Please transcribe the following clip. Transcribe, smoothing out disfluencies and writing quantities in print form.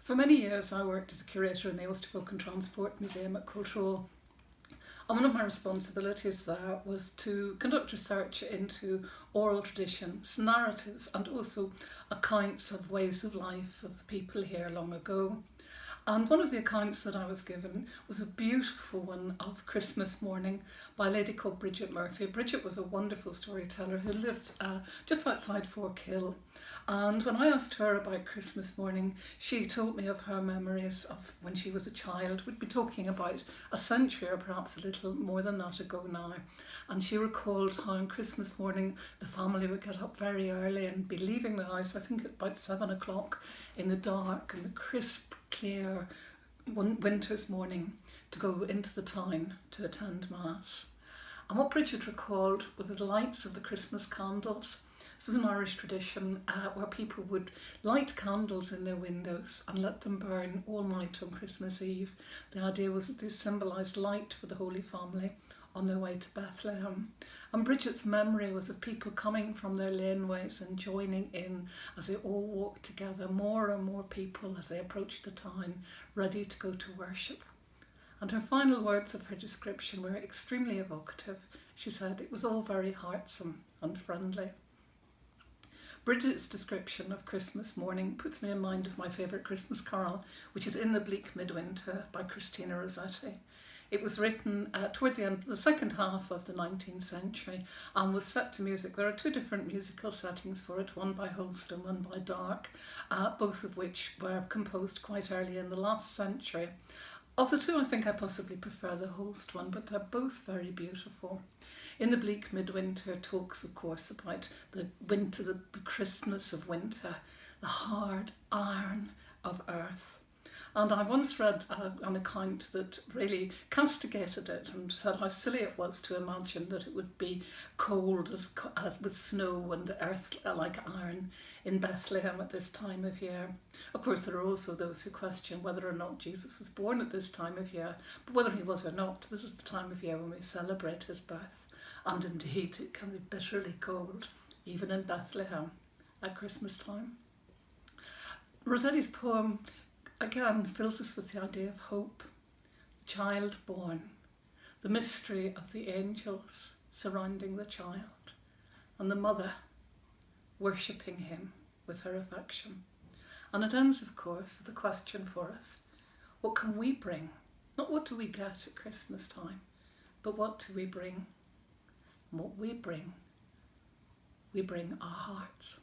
For many years I worked as a curator in the Ulster Folk and Transport Museum at Cultural. And one of my responsibilities there was to conduct research into oral traditions, narratives, and also accounts of ways of life of the people here long ago. And one of the accounts that I was given was a beautiful one of Christmas morning by a lady called Bridget Murphy. Bridget was a wonderful storyteller who lived just outside Forkhill. And when I asked her about Christmas morning, she told me of her memories of when she was a child. We'd be talking about a century or perhaps a little more than that ago now. And she recalled how on Christmas morning the family would get up very early and be leaving the house, I think at about 7 o'clock in the dark and the crisp, clear winter's morning, to go into the town to attend Mass. And what Bridget recalled were the lights of the Christmas candles. This was an Irish tradition where people would light candles in their windows and let them burn all night on Christmas Eve. The idea was that they symbolised light for the Holy Family on their way to Bethlehem. And Bridget's memory was of people coming from their laneways and joining in as they all walked together, more and more people as they approached the town, ready to go to worship. And her final words of her description were extremely evocative. She said it was all very heartsome and friendly. Bridget's description of Christmas morning puts me in mind of my favourite Christmas carol, which is In the Bleak Midwinter by Christina Rossetti. It was written toward the end, the second half of the 19th century, and was set to music. There are two different musical settings for it, one by Holst and one by Dark, both of which were composed quite early in the last century. Of the two, I think I possibly prefer the Holst one, but they're both very beautiful. In the Bleak Midwinter talks, of course, about the winter, the Christmas of winter, the hard iron of earth. And I once read an account that really castigated it and said how silly it was to imagine that it would be cold as with snow and earth like iron in Bethlehem at this time of year. Of course, there are also those who question whether or not Jesus was born at this time of year, but whether he was or not, this is the time of year when we celebrate his birth. And indeed, it can be bitterly cold, even in Bethlehem at Christmas time. Rossetti's poem again fills us with the idea of hope, the child born, the mystery of the angels surrounding the child, and the mother worshipping him with her affection. And it ends, of course, with a question for us. What can we bring? Not what do we get at Christmas time, but what do we bring? And what we bring our hearts.